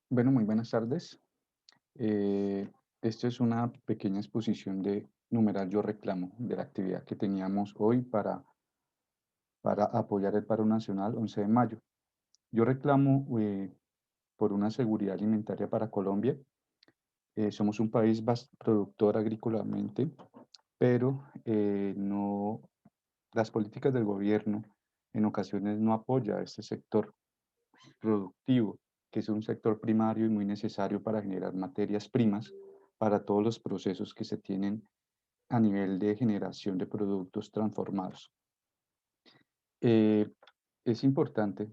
Bueno, muy buenas tardes. Eh, Esto es una pequeña exposición de numeral Yo Reclamo, de la actividad que teníamos hoy para apoyar el paro nacional 11 de mayo. Yo reclamo por una seguridad alimentaria para Colombia. Somos un país productor agrícolamente, pero no, las políticas del gobierno en ocasiones no apoya a este sector productivo, que es un sector primario y muy necesario para generar materias primas para todos los procesos que se tienen a nivel de generación de productos transformados. Eh, es importante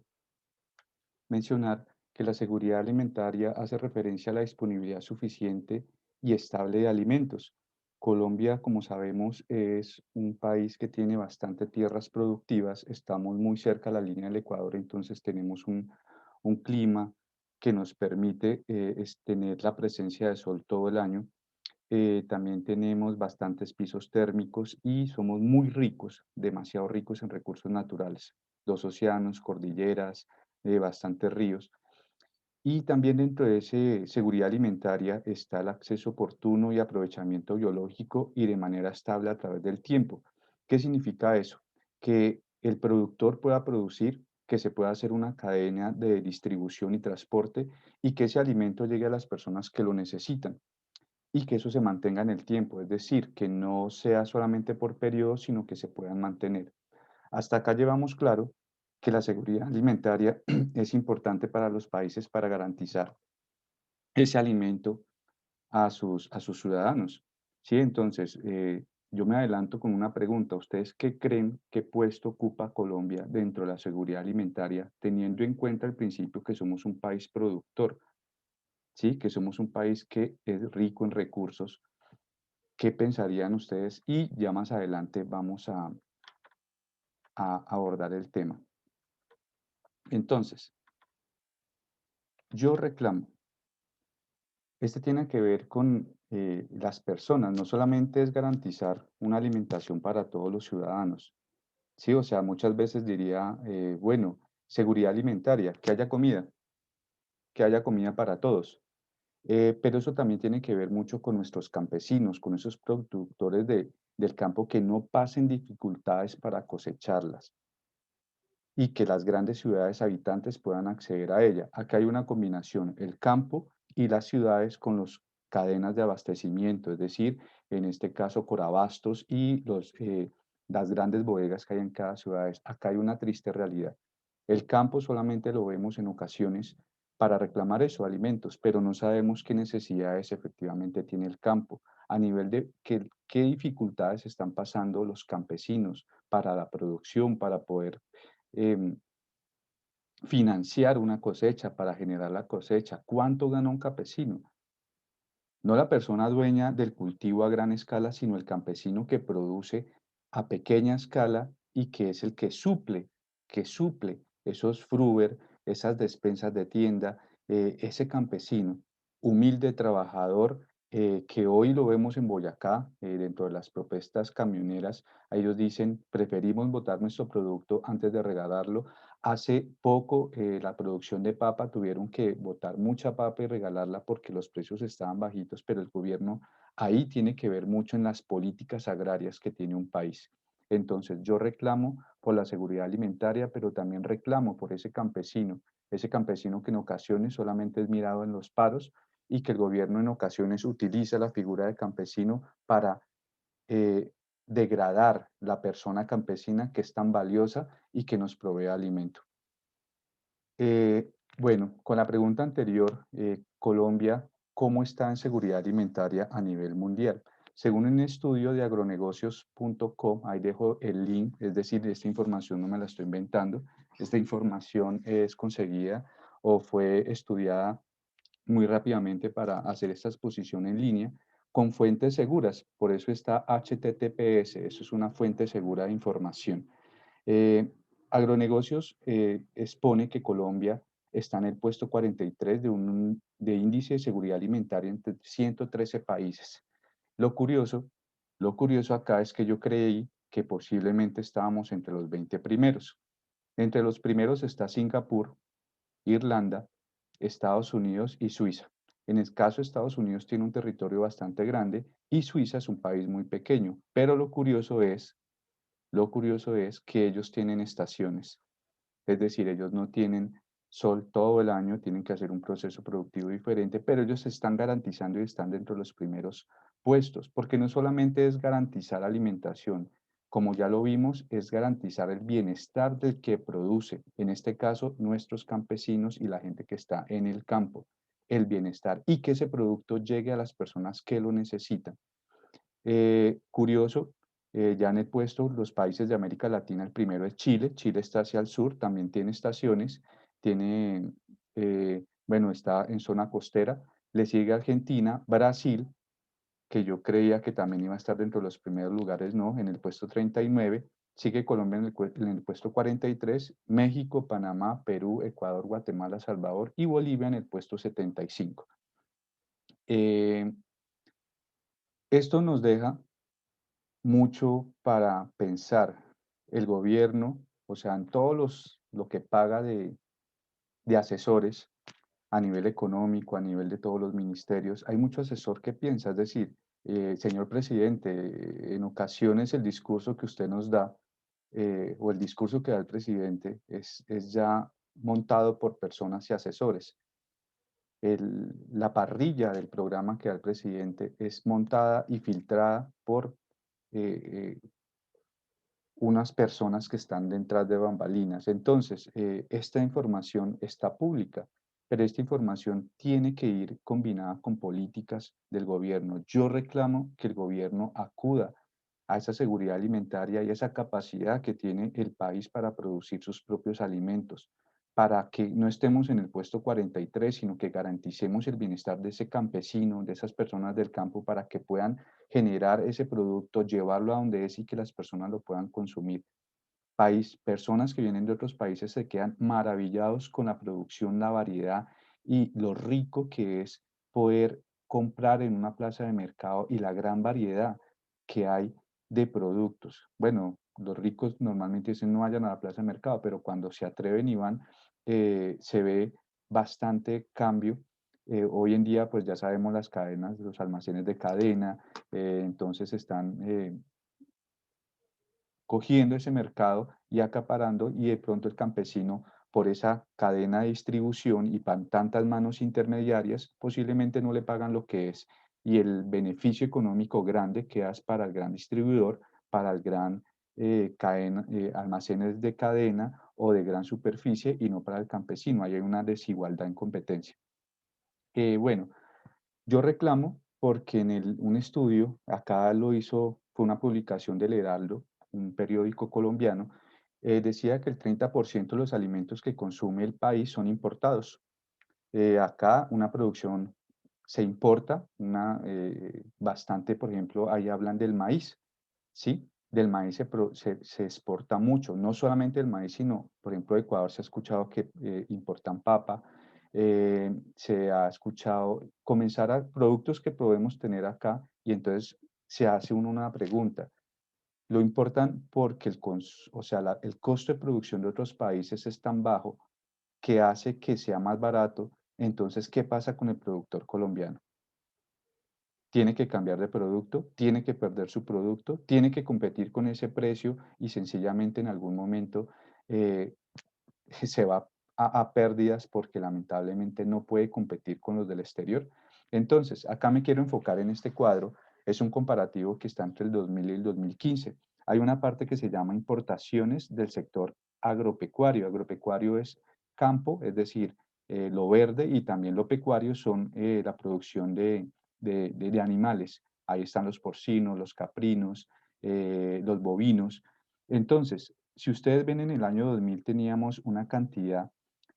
mencionar que la seguridad alimentaria hace referencia a la disponibilidad suficiente y estable de alimentos. Colombia, como sabemos, es un país que tiene bastante tierras productivas, estamos muy cerca a la línea del Ecuador, entonces tenemos un clima que nos permite tener la presencia de sol todo el año. También tenemos bastantes pisos térmicos y somos muy ricos, demasiado ricos en recursos naturales, dos océanos, cordilleras, bastantes ríos. Y también dentro de esa seguridad alimentaria está el acceso oportuno y aprovechamiento biológico y de manera estable a través del tiempo. ¿Qué significa eso? Que el productor pueda producir, que se pueda hacer una cadena de distribución y transporte y que ese alimento llegue a las personas que lo necesitan y que eso se mantenga en el tiempo, es decir, que no sea solamente por periodo, sino que se puedan mantener. Hasta acá llevamos claro que la seguridad alimentaria es importante para los países para garantizar ese alimento a sus ciudadanos. Sí, entonces, yo me adelanto con una pregunta. ¿Ustedes qué creen qué puesto ocupa Colombia dentro de la seguridad alimentaria, teniendo en cuenta el principio que somos un país productor? Sí, que somos un país que es rico en recursos. ¿Qué pensarían ustedes? Y ya más adelante vamos a abordar el tema. Entonces, yo reclamo. Este tiene que ver con las personas, no solamente es garantizar una alimentación para todos los ciudadanos. Sí, o sea, muchas veces diría, bueno, seguridad alimentaria, que haya comida para todos. Pero eso también tiene que ver mucho con nuestros campesinos, con esos productores del campo que no pasen dificultades para cosecharlas y que las grandes ciudades habitantes puedan acceder a ella. Acá hay una combinación, el campo y las ciudades con las cadenas de abastecimiento, es decir, en este caso Corabastos y las grandes bodegas que hay en cada ciudad. Acá hay una triste realidad. El campo solamente lo vemos en ocasiones para reclamar eso, alimentos, pero no sabemos qué necesidades efectivamente tiene el campo, a nivel de qué dificultades están pasando los campesinos para la producción, para poder em, financiar una cosecha, para generar la cosecha. ¿Cuánto gana un campesino? No la persona dueña del cultivo a gran escala, sino el campesino que produce a pequeña escala y que es el que suple esos fruver, esas despensas de tienda, ese campesino, humilde trabajador, que hoy lo vemos en Boyacá, dentro de las propuestas camioneras, ellos dicen, preferimos botar nuestro producto antes de regalarlo. Hace poco, la producción de papa tuvieron que botar mucha papa y regalarla porque los precios estaban bajitos, pero el gobierno ahí tiene que ver mucho en las políticas agrarias que tiene un país. Entonces, yo reclamo por la seguridad alimentaria, pero también reclamo por ese campesino que en ocasiones solamente es mirado en los paros y que el gobierno en ocasiones utiliza la figura de campesino para eh, degradar la persona campesina que es tan valiosa y que nos provee alimento. Bueno, con la pregunta anterior, Colombia, ¿cómo está en seguridad alimentaria a nivel mundial? Según un estudio de agronegocios.com, ahí dejo el link, es decir, esta información no me la estoy inventando, esta información es conseguida o fue estudiada muy rápidamente para hacer esta exposición en línea con fuentes seguras, por eso está HTTPS, eso es una fuente segura de información. Eh, Agronegocios expone que Colombia está en el puesto 43 de índice de seguridad alimentaria entre 113 países. Lo curioso, lo curioso acá es que yo creí que posiblemente estábamos entre los 20 primeros. Entre los primeros está Singapur, Irlanda, Estados Unidos y Suiza. En el caso de Estados Unidos tiene un territorio bastante grande y Suiza es un país muy pequeño, pero lo curioso es que ellos tienen estaciones. Es decir, ellos no tienen sol todo el año, tienen que hacer un proceso productivo diferente, pero ellos están garantizando y están dentro de los primeros puestos, porque no solamente es garantizar alimentación, como ya lo vimos, es garantizar el bienestar del que produce, en este caso nuestros campesinos y la gente que está en el campo, el bienestar y que ese producto llegue a las personas que lo necesitan. Curioso, ya en el puesto, los países de América Latina, el primero es Chile. Chile está hacia el sur, también tiene estaciones, bueno, está en zona costera. Le sigue Argentina, Brasil, que yo creía que también iba a estar dentro de los primeros lugares, no, en el puesto 39. Sigue Colombia en el puesto 43, México, Panamá, Perú, Ecuador, Guatemala, Salvador y Bolivia en el puesto 75. Eh, Esto nos deja mucho para pensar. El gobierno, o sea, en lo que paga de asesores a nivel económico, a nivel de todos los ministerios, hay mucho asesor que piensa, es decir, señor presidente, en ocasiones el discurso que usted nos da o el discurso que da el presidente es ya montado por personas y asesores. La parrilla del programa que da el presidente es montada y filtrada por eh, unas personas que están detrás de bambalinas. Entonces, esta información está pública, pero esta información tiene que ir combinada con políticas del gobierno. Yo reclamo que el gobierno acuda a esa seguridad alimentaria y a esa capacidad que tiene el país para producir sus propios alimentos, para que no estemos en el puesto 43, sino que garanticemos el bienestar de ese campesino, de esas personas del campo, para que puedan generar ese producto, llevarlo a donde es y que las personas lo puedan consumir. Personas que vienen de otros países se quedan maravillados con la producción, la variedad y lo rico que es poder comprar en una plaza de mercado y la gran variedad que hay de productos. Bueno, los ricos normalmente dicen no vayan a la plaza de mercado, pero cuando se atreven y van, se ve bastante cambio. Hoy en día, pues ya sabemos las cadenas, los almacenes de cadena, entonces están cogiendo ese mercado y acaparando y de pronto el campesino por esa cadena de distribución y tantas manos intermediarias posiblemente no le pagan lo que es y el beneficio económico grande que es para el gran distribuidor, para el gran almacenes de cadena o de gran superficie y no para el campesino. Ahí hay una desigualdad en competencia. Bueno, yo reclamo porque un estudio, acá lo hizo, fue una publicación del Heraldo, un periódico colombiano, decía que el 30% de los alimentos que consume el país son importados. Acá una producción se importa, bastante, por ejemplo, ahí hablan del maíz, ¿sí? Del maíz se exporta mucho, no solamente el maíz, sino, por ejemplo, de Ecuador se ha escuchado que importan papa, se ha escuchado comenzar a productos que podemos tener acá y entonces se hace uno una pregunta. Lo importan porque o sea, el costo de producción de otros países es tan bajo que hace que sea más barato. Entonces, ¿qué pasa con el productor colombiano? Tiene que cambiar de producto, tiene que perder su producto, tiene que competir con ese precio y sencillamente en algún momento eh, se va a pérdidas porque lamentablemente no puede competir con los del exterior. Entonces, acá me quiero enfocar en este cuadro. Es un comparativo que está entre el 2000 y el 2015. Hay una parte que se llama importaciones del sector agropecuario. Agropecuario es campo, es decir, lo verde y también lo pecuario son la producción de animales. Ahí están los porcinos, los caprinos, los bovinos. Entonces, si ustedes ven en el año 2000 teníamos una cantidad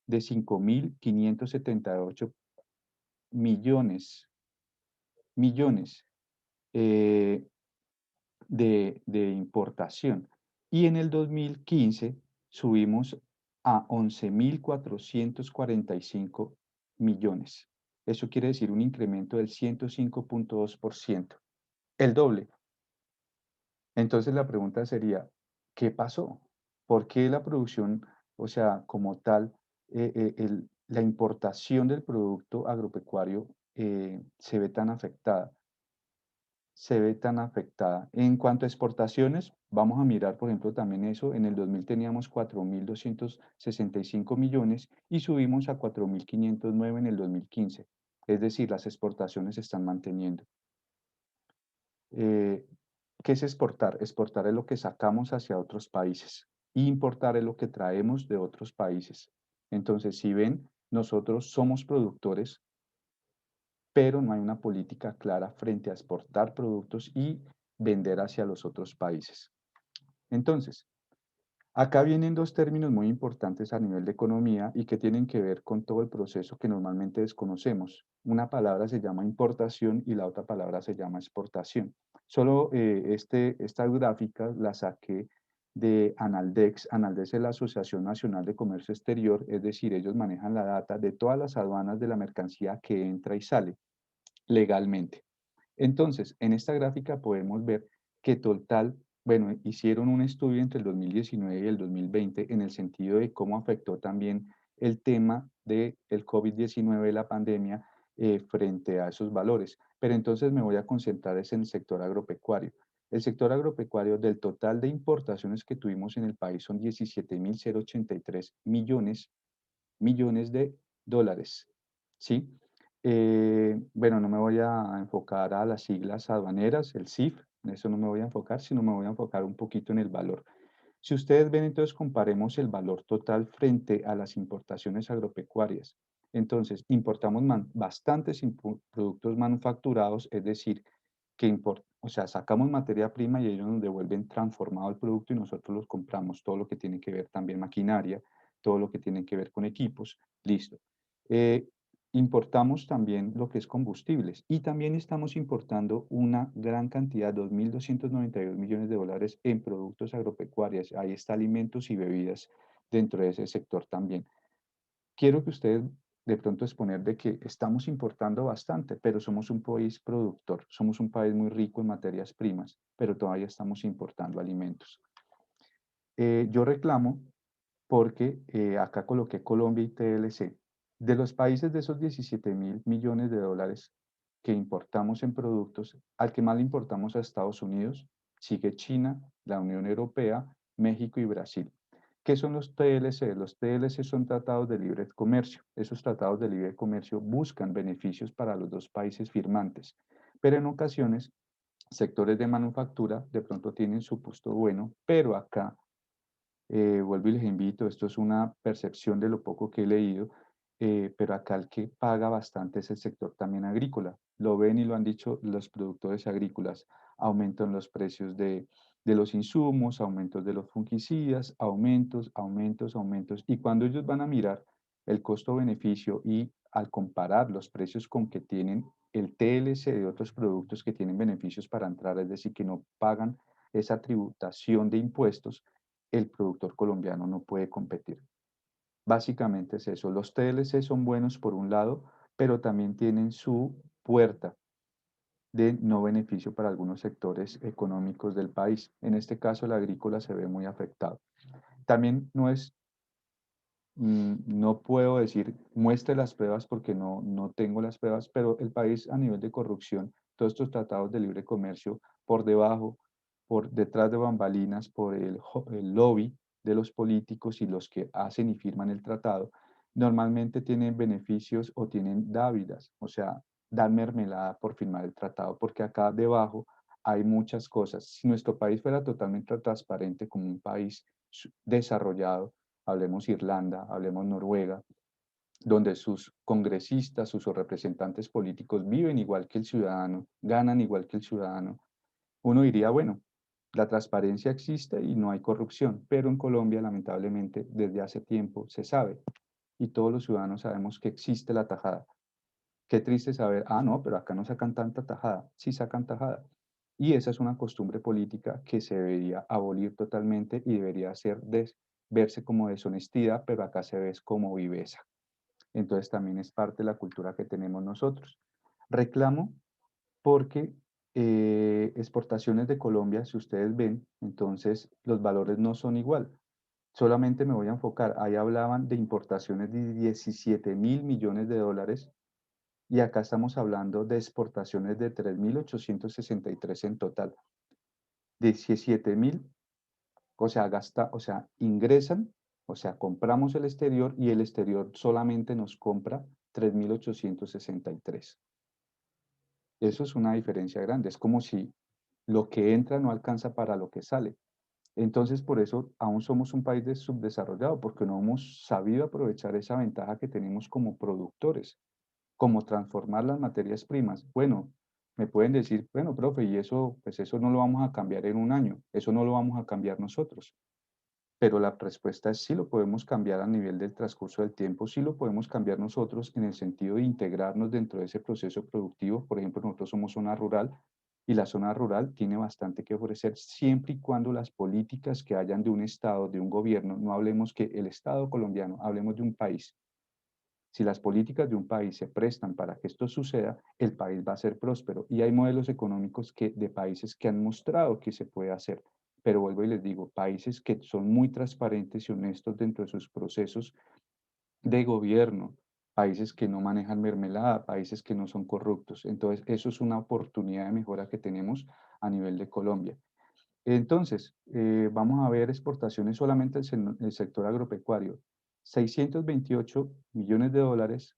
de 5.578 millones, millones eh, de importación. Y en el 2015 subimos a 11.445 millones. Eso quiere decir un incremento del 105,2%, el doble. Entonces la pregunta sería, ¿qué pasó? ¿Por qué la producción, o sea, como tal, la importación del producto agropecuario se ve tan afectada. Se ve tan afectada. En cuanto a exportaciones, vamos a mirar, por ejemplo, también eso. En el 2000 teníamos 4.265 millones y subimos a 4.509 en el 2015. Es decir, las exportaciones se están manteniendo. Eh, ¿Qué es exportar? Exportar es lo que sacamos hacia otros países. Importar es lo que traemos de otros países. Entonces, si ven, nosotros somos productores, pero no hay una política clara frente a exportar productos y vender hacia los otros países. Entonces, acá vienen dos términos muy importantes a nivel de economía y que tienen que ver con todo el proceso que normalmente desconocemos. Una palabra se llama importación y la otra palabra se llama exportación. Solo esta gráfica la saqué de Analdex. Analdex es la Asociación Nacional de Comercio Exterior, es decir, ellos manejan la data de todas las aduanas de la mercancía que entra y sale legalmente. Entonces, en esta gráfica podemos ver que total, bueno, hicieron un estudio entre el 2019 y el 2020 en el sentido de cómo afectó también el tema del COVID-19, la pandemia, frente a esos valores. Pero entonces me voy a concentrar es en el sector agropecuario. El sector agropecuario del total de importaciones que tuvimos en el país son 17.083 millones de dólares, ¿sí? Bueno, no me voy a enfocar a las siglas aduaneras, el CIF, en eso no me voy a enfocar, sino me voy a enfocar un poquito en el valor. Si ustedes ven, entonces comparemos el valor total frente a las importaciones agropecuarias. Entonces, importamos bastantes productos manufacturados, es decir, o sea, sacamos materia prima y ellos nos devuelven transformado el producto y nosotros los compramos, todo lo que tiene que ver también maquinaria, todo lo que tiene que ver con equipos, listo. Eh, Importamos también lo que es combustibles y también estamos importando una gran cantidad, 2.292 millones de dólares en productos agropecuarios. Ahí está alimentos y bebidas dentro de ese sector también. Quiero que ustedes de pronto exponer de que estamos importando bastante, pero somos un país productor, somos un país muy rico en materias primas, pero todavía estamos importando alimentos. Yo reclamo porque acá coloqué Colombia y TLC. De los países de esos 17.000 millones de dólares que importamos en productos, al que más le importamos a Estados Unidos, sigue China, la Unión Europea, México y Brasil. ¿Qué son los TLC? Los TLC son tratados de libre comercio. Esos tratados de libre comercio buscan beneficios para los dos países firmantes, pero en ocasiones sectores de manufactura de pronto tienen su puesto bueno, pero acá vuelvo y les invito, esto es una percepción de lo poco que he leído, pero acá el que paga bastante es el sector también agrícola. Lo ven y lo han dicho los productores agrícolas. Aumentan los precios de los insumos, aumentos de los fungicidas, aumentos. Y cuando ellos van a mirar el costo-beneficio y al comparar los precios con que tienen el TLC de otros productos que tienen beneficios para entrar, es decir, que no pagan esa tributación de impuestos, el productor colombiano no puede competir. Básicamente es eso. Los TLC son buenos por un lado, pero también tienen su puerta de no beneficio para algunos sectores económicos del país. En este caso, el agrícola se ve muy afectado. También no puedo decir muestre las pruebas porque no tengo las pruebas, pero el país a nivel de corrupción, todos estos tratados de libre comercio por debajo, por detrás de bambalinas, por el lobby de los políticos y los que hacen y firman el tratado, normalmente tienen beneficios o tienen dávidas, o sea, dan mermelada por firmar el tratado, porque acá debajo hay muchas cosas. Si nuestro país fuera totalmente transparente como un país desarrollado, hablemos Irlanda, hablemos Noruega, donde sus congresistas, sus representantes políticos viven igual que el ciudadano, ganan igual que el ciudadano, uno diría, bueno, la transparencia existe y no hay corrupción, pero en Colombia lamentablemente desde hace tiempo se sabe y todos los ciudadanos sabemos que existe la tajada. Qué triste saber, no, pero acá no sacan tanta tajada, sí sacan tajada. Y esa es una costumbre política que se debería abolir totalmente y debería verse como deshonestidad, pero acá se ve como viveza. Entonces también es parte de la cultura que tenemos nosotros. Reclamo porque exportaciones de Colombia, si ustedes ven, entonces los valores no son igual. Solamente me voy a enfocar, ahí hablaban de importaciones de 17.000 millones de dólares y acá estamos hablando de exportaciones de 3.863 en total. 17.000, o sea, ingresan, o sea, compramos el exterior y el exterior solamente nos compra 3.863. Eso es una diferencia grande, es como si lo que entra no alcanza para lo que sale. Entonces, por eso aún somos un país subdesarrollado, porque no hemos sabido aprovechar esa ventaja que tenemos como productores, como transformar las materias primas. Bueno, me pueden decir, bueno, profe, y eso, pues eso no lo vamos a cambiar en un año, eso no lo vamos a cambiar nosotros. Pero la respuesta es sí lo podemos cambiar a nivel del transcurso del tiempo, sí lo podemos cambiar nosotros en el sentido de integrarnos dentro de ese proceso productivo. Por ejemplo, nosotros somos zona rural y la zona rural tiene bastante que ofrecer siempre y cuando las políticas que hayan de un Estado, de un gobierno, no hablemos que el Estado colombiano, hablemos de un país. Si las políticas de un país se prestan para que esto suceda, el país va a ser próspero. Y hay modelos económicos de países que han mostrado que se puede hacer. Pero vuelvo y les digo, países que son muy transparentes y honestos dentro de sus procesos de gobierno, países que no manejan mermelada, países que no son corruptos. Entonces, eso es una oportunidad de mejora que tenemos a nivel de Colombia. Entonces, vamos a ver exportaciones solamente el sector agropecuario. 628 millones de dólares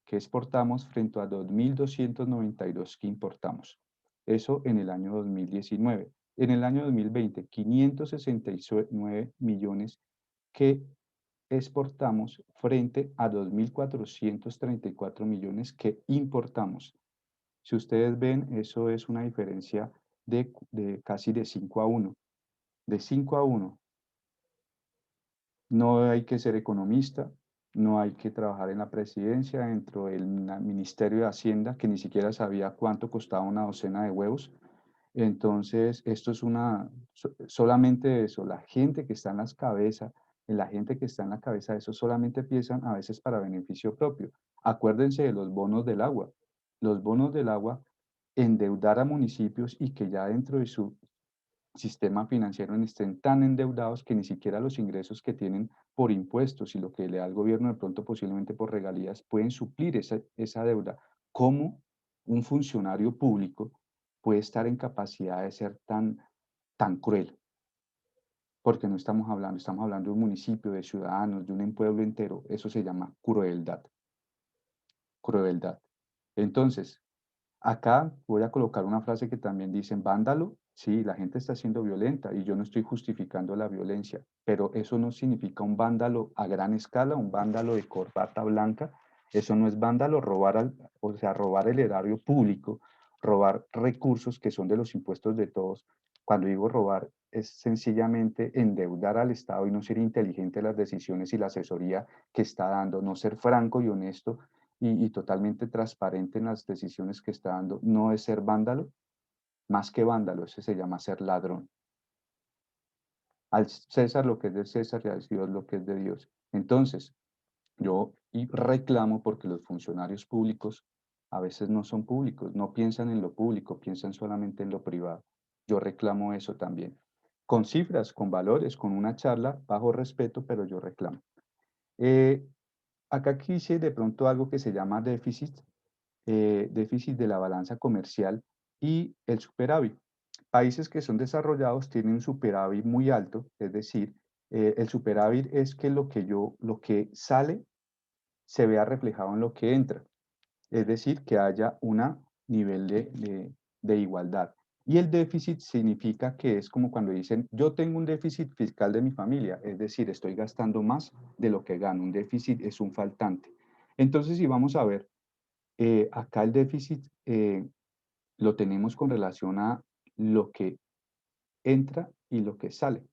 que exportamos frente a 2.292 que importamos. Eso en el año 2019. En el año 2020, 569 millones que exportamos frente a 2.434 millones que importamos. Si ustedes ven, eso es una diferencia de casi de 5-1. De 5-1. No hay que ser economista, no hay que trabajar en la presidencia, dentro del Ministerio de Hacienda, que ni siquiera sabía cuánto costaba una docena de huevos. Entonces, esto es solamente eso, la gente que está en las cabezas, la gente que está en la cabeza de eso solamente piensan a veces para beneficio propio. Acuérdense de los bonos del agua. Los bonos del agua, endeudar a municipios y que ya dentro de su sistema financiero estén tan endeudados que ni siquiera los ingresos que tienen por impuestos y lo que le da el gobierno de pronto posiblemente por regalías pueden suplir esa deuda. ¿Cómo un funcionario público puede estar en capacidad de ser tan cruel? Porque no estamos hablando de un municipio, de ciudadanos, de un pueblo entero. Eso se llama crueldad. Crueldad. Entonces, acá voy a colocar una frase que también dicen, vándalo, sí, la gente está siendo violenta y yo no estoy justificando la violencia, pero eso no significa un vándalo a gran escala, un vándalo de corbata blanca, eso no es vándalo, o sea, robar el erario público, robar recursos que son de los impuestos de todos. Cuando digo robar, es sencillamente endeudar al Estado y no ser inteligente en las decisiones y la asesoría que está dando, no ser franco y honesto y totalmente transparente en las decisiones que está dando, no es ser vándalo, más que vándalo, ese se llama ser ladrón. Al César lo que es de César y al Dios lo que es de Dios. Entonces, yo reclamo porque los funcionarios públicos a veces no son públicos, no piensan en lo público, piensan solamente en lo privado. Yo reclamo eso también. Con cifras, con valores, con una charla, bajo respeto, pero yo reclamo. Eh, Acá quise de pronto algo que se llama déficit de la balanza comercial y el superávit. Países que son desarrollados tienen un superávit muy alto, es decir, el superávit es que lo que sale se vea reflejado en lo que entra, es decir, que haya un nivel de igualdad. Y el déficit significa que es como cuando dicen, yo tengo un déficit fiscal de mi familia, es decir, estoy gastando más de lo que gano. Un déficit es un faltante. Entonces, si vamos a ver, acá el déficit lo tenemos con relación a lo que entra y lo que sale.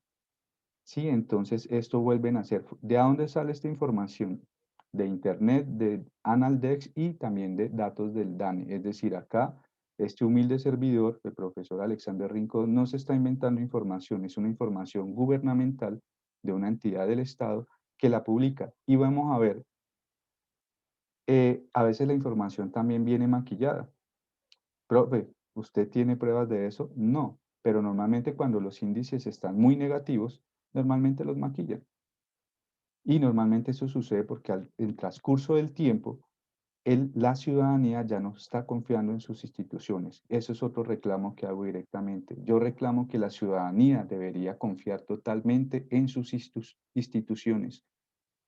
Sí, entonces esto vuelven a ser, ¿de dónde sale esta información? De Internet, de Analdex y también de datos del DANE. Es decir, acá este humilde servidor, el profesor Alexander Rincón, no se está inventando información, es una información gubernamental de una entidad del Estado que la publica. Y vamos a ver, a veces la información también viene maquillada. Profe, ¿usted tiene pruebas de eso? No, pero normalmente cuando los índices están muy negativos, normalmente los maquillan. Y normalmente eso sucede porque en el transcurso del tiempo, la ciudadanía ya no está confiando en sus instituciones. Eso es otro reclamo que hago directamente. Yo reclamo que la ciudadanía debería confiar totalmente en sus instituciones,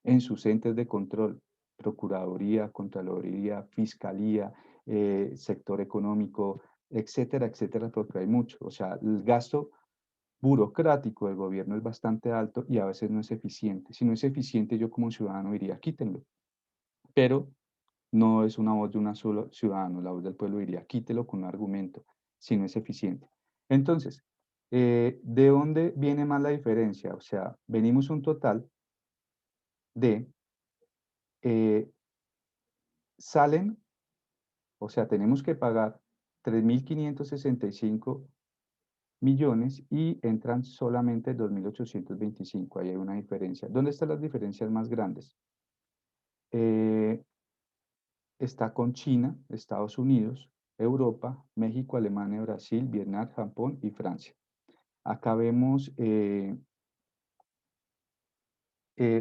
en sus entes de control, Procuraduría, Contraloría, Fiscalía, sector económico, etcétera, etcétera, porque hay mucho. O sea, el gasto burocrático del gobierno es bastante alto y a veces no es eficiente. Si no es eficiente, yo como ciudadano diría, quítenlo. Pero no es una voz de un solo ciudadano, la voz del pueblo diría, quítelo con un argumento, si no es eficiente. Entonces, ¿de dónde viene más la diferencia? O sea, venimos un total de, eh, salen, o sea, tenemos que pagar 3.565 millones y entran solamente 2.825. Ahí hay una diferencia. ¿Dónde están las diferencias más grandes? Eh, Está con China, Estados Unidos, Europa, México, Alemania, Brasil, Vietnam, Japón y Francia. Acá vemos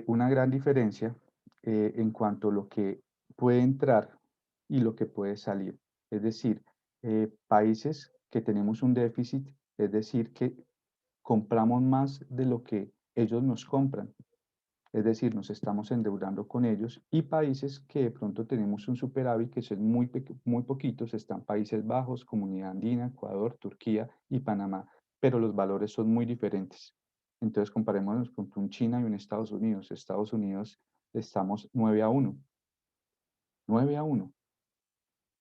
una gran diferencia en cuanto a lo que puede entrar y lo que puede salir. Es decir, países que tenemos un déficit, es decir, que compramos más de lo que ellos nos compran. Es decir, nos estamos endeudando con ellos y países que de pronto tenemos un superávit que son muy poquitos, están Países Bajos, Comunidad Andina, Ecuador, Turquía y Panamá, pero los valores son muy diferentes. Entonces comparémonos con un China y un Estados Unidos. Estados Unidos estamos 9-1, 9-1.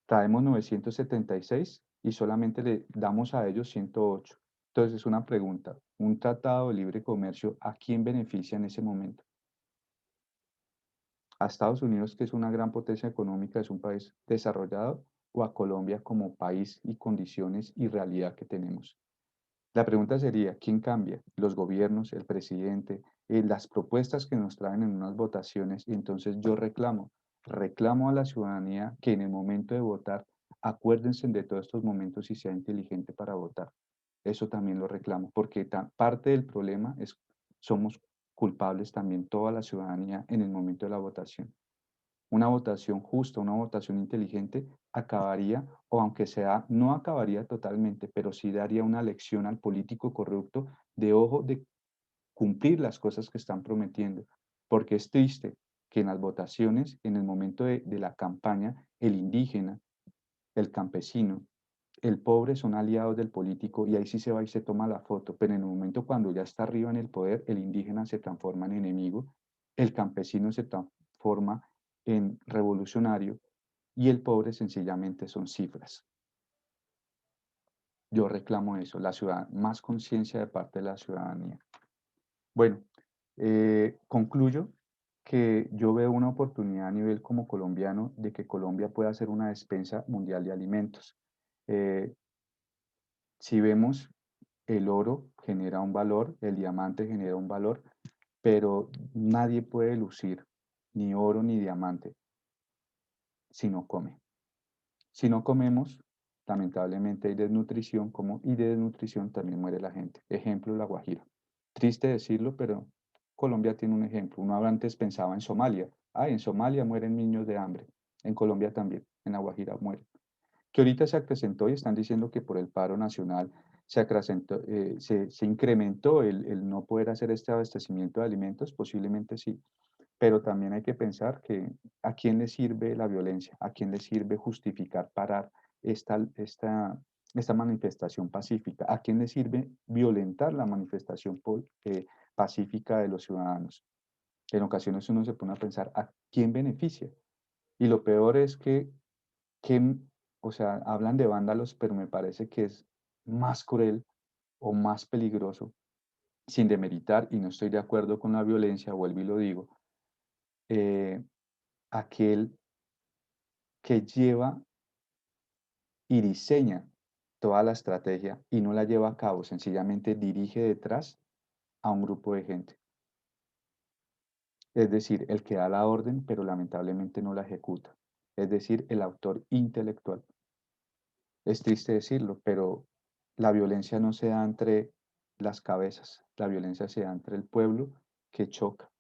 Traemos 976 y solamente le damos a ellos 108. Entonces es una pregunta, ¿un tratado de libre comercio a quién beneficia en ese momento? ¿A Estados Unidos, que es una gran potencia económica, es un país desarrollado, o a Colombia como país y condiciones y realidad que tenemos? La pregunta sería, ¿quién cambia? ¿Los gobiernos, el presidente, las propuestas que nos traen en unas votaciones? Y entonces yo reclamo a la ciudadanía que en el momento de votar, acuérdense de todos estos momentos y sea inteligente para votar. Eso también lo reclamo, porque parte del problema es, somos culpables también toda la ciudadanía en el momento de la votación. Una votación justa, una votación inteligente acabaría, o aunque sea, no acabaría totalmente, pero sí daría una lección al político corrupto de ojo de cumplir las cosas que están prometiendo. Porque es triste que en las votaciones, en el momento de la campaña, el indígena, el campesino, el pobre son aliados del político y ahí sí se va y se toma la foto, pero en el momento cuando ya está arriba en el poder, el indígena se transforma en enemigo, el campesino se transforma en revolucionario y el pobre sencillamente son cifras. Yo reclamo eso, la ciudad, más conciencia de parte de la ciudadanía. Bueno, concluyo que yo veo una oportunidad a nivel como colombiano de que Colombia pueda ser una despensa mundial de alimentos. Eh, si vemos, el oro genera un valor, el diamante genera un valor, pero nadie puede lucir ni oro ni diamante si no come. Si no comemos, lamentablemente hay desnutrición, y de desnutrición también muere la gente. Ejemplo, La Guajira. Triste decirlo, pero Colombia tiene un ejemplo. Uno antes pensaba en Somalia. Ah, en Somalia mueren niños de hambre. En Colombia también, en La Guajira mueren. Que ahorita se acrecentó y están diciendo que por el paro nacional se incrementó el no poder hacer este abastecimiento de alimentos, posiblemente sí, pero también hay que pensar que a quién le sirve la violencia, a quién le sirve justificar parar esta manifestación pacífica, a quién le sirve violentar la manifestación pacífica de los ciudadanos. En ocasiones uno se pone a pensar a quién beneficia. Y lo peor es que, o sea, hablan de vándalos, pero me parece que es más cruel o más peligroso, sin demeritar, y no estoy de acuerdo con la violencia, vuelvo y lo digo, eh, aquel que lleva y diseña toda la estrategia y no la lleva a cabo, sencillamente dirige detrás a un grupo de gente. Es decir, el que da la orden, pero lamentablemente no la ejecuta. Es decir, el autor intelectual. Es triste decirlo, pero la violencia no se da entre las cabezas, la violencia se da entre el pueblo que choca.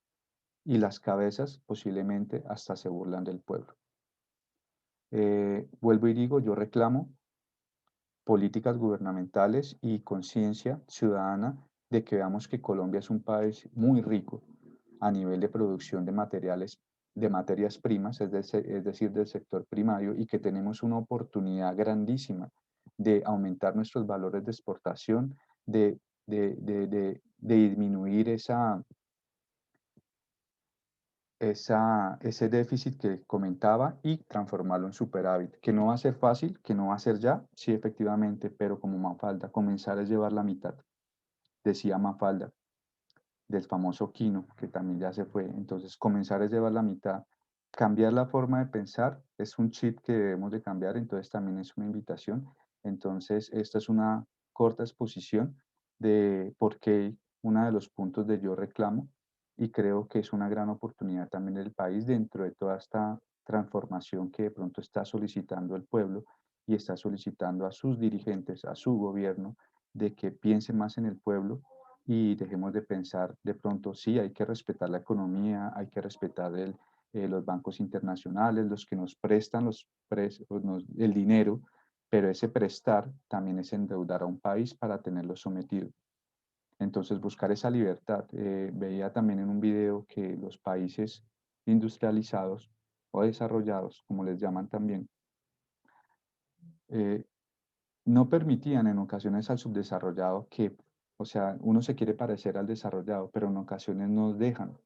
y las cabezas posiblemente hasta se burlan del pueblo. Vuelvo y digo, yo reclamo políticas gubernamentales y conciencia ciudadana de que veamos que Colombia es un país muy rico a nivel de producción de materiales, de materias primas, es decir, del sector primario, y que tenemos una oportunidad grandísima de aumentar nuestros valores de exportación, de disminuir ese déficit que comentaba y transformarlo en superávit, que no va a ser fácil, que no va a ser ya, sí, efectivamente, pero como Mafalda, comenzar a llevar la mitad, decía Mafalda, del famoso Quino, que también ya se fue. Entonces, comenzar a llevar la mitad, cambiar la forma de pensar, es un chip que debemos de cambiar, entonces también es una invitación. Entonces, esta es una corta exposición de por qué uno de los puntos de yo reclamo y creo que es una gran oportunidad también del país dentro de toda esta transformación que de pronto está solicitando el pueblo y está solicitando a sus dirigentes, a su gobierno, de que piense más en el pueblo y dejemos de pensar de pronto, sí, hay que respetar la economía, hay que respetar los bancos internacionales, los que nos prestan el dinero, pero ese prestar también es endeudar a un país para tenerlo sometido. Entonces, buscar esa libertad. Veía también en un video que los países industrializados o desarrollados, como les llaman también, eh, no permitían en ocasiones al subdesarrollado que, o sea, uno se quiere parecer al desarrollado, pero en ocasiones no dejan,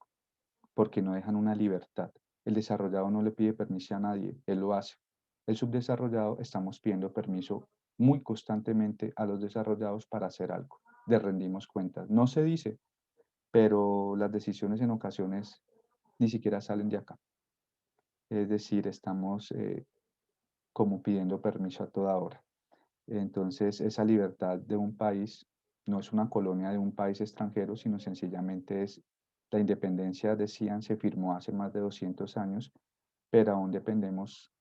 porque no dejan una libertad. El desarrollado no le pide permiso a nadie, él lo hace. El subdesarrollado estamos pidiendo permiso muy constantemente a los desarrollados para hacer algo, de rendimos cuentas. No se dice, pero las decisiones en ocasiones ni siquiera salen de acá. Es decir, estamos como pidiendo permiso a toda hora. Entonces, esa libertad de un país no es una colonia de un país extranjero, sino sencillamente es la independencia, decían, se firmó hace más de 200 años, pero aún dependemos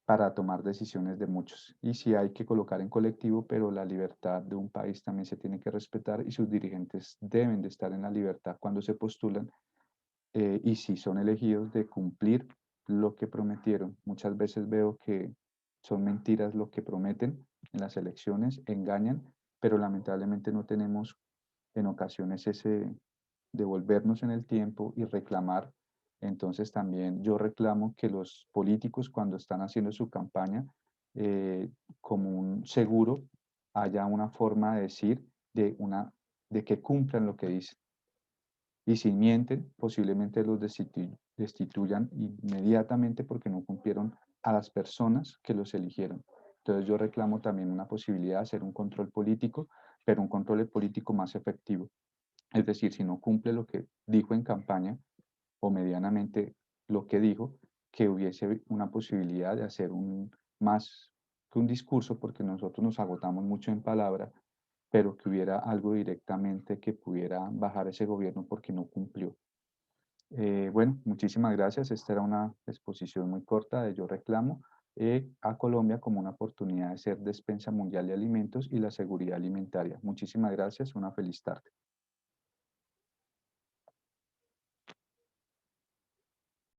para tomar decisiones de muchos. Y sí hay que colocar en colectivo, pero la libertad de un país también se tiene que respetar y sus dirigentes deben de estar en la libertad cuando se postulan y si son elegidos de cumplir lo que prometieron. Muchas veces veo que son mentiras lo que prometen en las elecciones, engañan, pero lamentablemente no tenemos en ocasiones ese devolvernos en el tiempo y reclamar. Entonces también yo reclamo que los políticos cuando están haciendo su campaña eh, como un seguro haya una forma de decir de que cumplan lo que dicen y si mienten, posiblemente los destituyan inmediatamente porque no cumplieron a las personas que los eligieron. Entonces yo reclamo también una posibilidad de hacer un control político, pero un control político más efectivo. Es decir, si no cumple lo que dijo en campaña o medianamente lo que dijo, que hubiese una posibilidad de hacer más que un discurso, porque nosotros nos agotamos mucho en palabra, pero que hubiera algo directamente que pudiera bajar ese gobierno porque no cumplió. Bueno, muchísimas gracias. Esta era una exposición muy corta de Yo Reclamo a Colombia como una oportunidad de ser despensa mundial de alimentos y la seguridad alimentaria. Muchísimas gracias. Una feliz tarde.